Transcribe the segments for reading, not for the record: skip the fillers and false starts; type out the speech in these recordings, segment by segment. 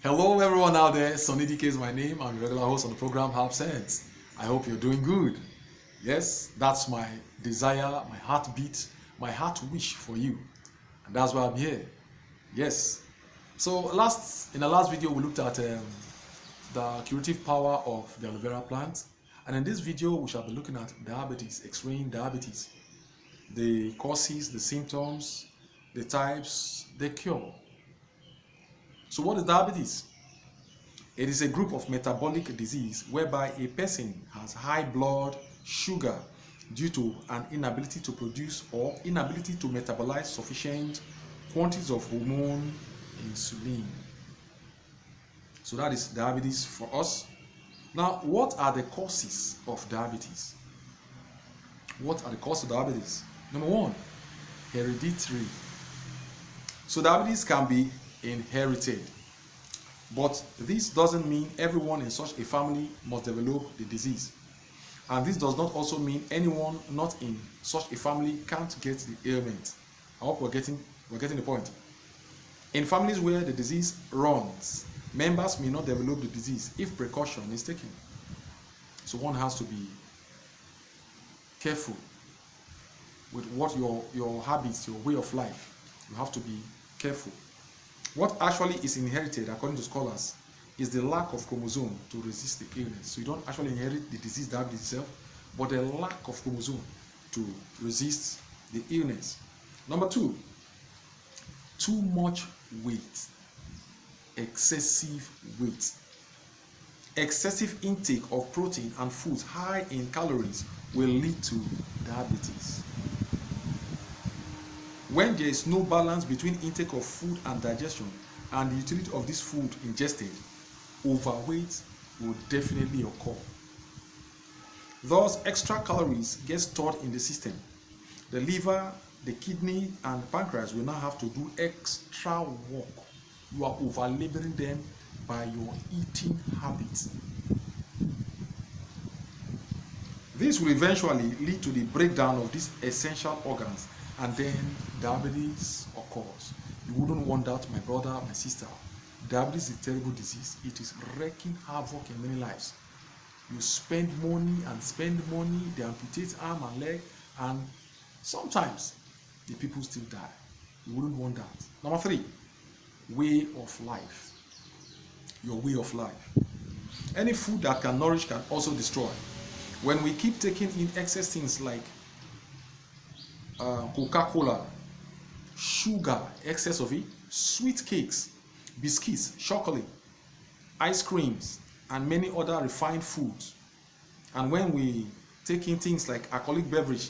Hello everyone out there, Sonny DK is my name. I'm your regular host on the program Half Sense. I hope you're doing good. Yes, that's my desire, my heartbeat, my heart wish for you. And that's why I'm here. Yes. So in the last video we looked at the curative power of the aloe vera plant. And in this video we shall be looking at diabetes, explaining diabetes, the causes, the symptoms, the types, the cure. So what is diabetes? It is a group of metabolic disease whereby a person has high blood sugar due to an inability to produce or inability to metabolize sufficient quantities of hormone insulin. So that is diabetes for us. Now, what are the causes of diabetes? What are the causes of diabetes? Number one, hereditary. So diabetes can be inherited, but this doesn't mean everyone in such a family must develop the disease, and this does not also mean anyone not in such a family can't get the ailment. I hope we're getting the point. In families where the disease runs, members may not develop the disease if precaution is taken. So one has to be careful with what your habits, your way of life. You have to be careful. What actually is inherited, according to scholars, is the lack of chromosome to resist the illness. So you don't actually inherit the disease, diabetes itself, but the lack of chromosome to resist the illness. Number two, too much weight, excessive weight. Excessive intake of protein and foods high in calories will lead to diabetes. When there is no balance between intake of food and digestion and the utility of this food ingested, overweight will definitely occur. Thus, extra calories get stored in the system. The liver, the kidney, and the pancreas will now have to do extra work. You are over-laboring them by your eating habits. This will eventually lead to the breakdown of these essential organs, and then diabetes occurs. You wouldn't want that, my brother, my sister. Diabetes is a terrible disease. It is wreaking havoc in many lives. You spend money, they amputate arm and leg, and sometimes the people still die. You wouldn't want that. Number three, way of life. Your way of life. Any food that can nourish can also destroy. When we keep taking in excess things like Coca-Cola, sugar, excess of it, sweet cakes, biscuits, chocolate, ice creams, and many other refined foods. And when we take in things like alcoholic beverage,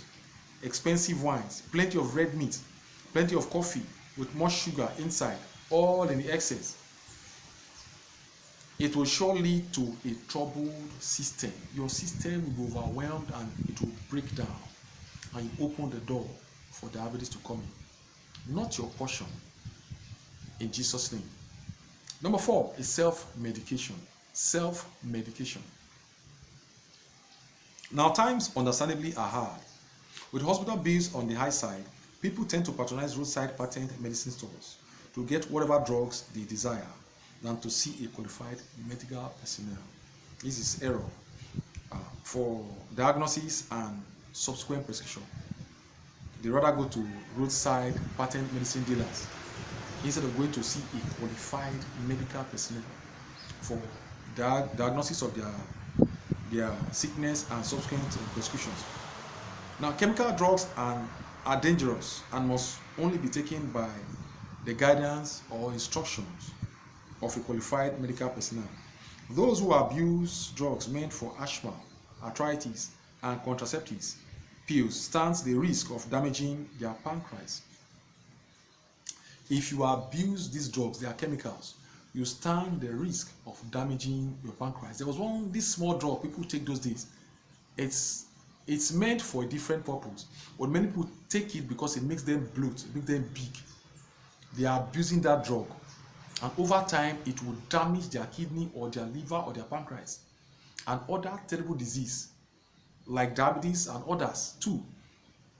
expensive wines, plenty of red meat, plenty of coffee with much sugar inside, all in the excess, it will surely lead to a troubled system. Your system will be overwhelmed and it will break down, and you open the door for diabetes to come in. Not your portion, in Jesus' name. Number four is self-medication. Self-medication. Now, times understandably are hard. With hospital bills on the high side, people tend to patronize roadside patent medicine stores to get whatever drugs they desire than to see a qualified medical personnel. This is error for diagnosis and subsequent prescription. They rather go to roadside patent medicine dealers instead of going to see a qualified medical personnel for diagnosis of their sickness and subsequent prescriptions. Now, chemical drugs are dangerous and must only be taken by the guidance or instructions of a qualified medical personnel. Those who abuse drugs meant for asthma, arthritis, and contraceptives pills stands the risk of damaging their pancreas. If you abuse these drugs, they are chemicals, you stand the risk of damaging your pancreas. There was this small drug people take those days. It's meant for a different purpose, but many people take it because it makes them bloat, it makes them big. They are abusing that drug, and over time it will damage their kidney or their liver or their pancreas, and other terrible disease like diabetes and others too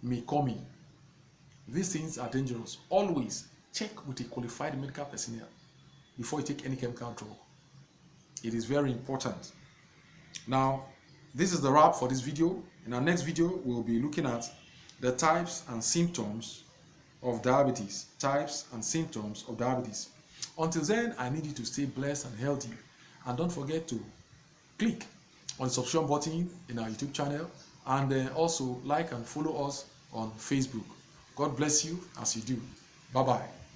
may come in. These things are dangerous. Always check with a qualified medical personnel. before you take any chemical drug. It is very important. Now, this is the wrap for this video. In our next video, we'll be looking at the types and symptoms of diabetes. Types and symptoms of diabetes. Until then, I need you to stay blessed and healthy. And don't forget to click on the subscription button in our YouTube channel, and also like and follow us on Facebook. God bless you as you do. Bye-bye.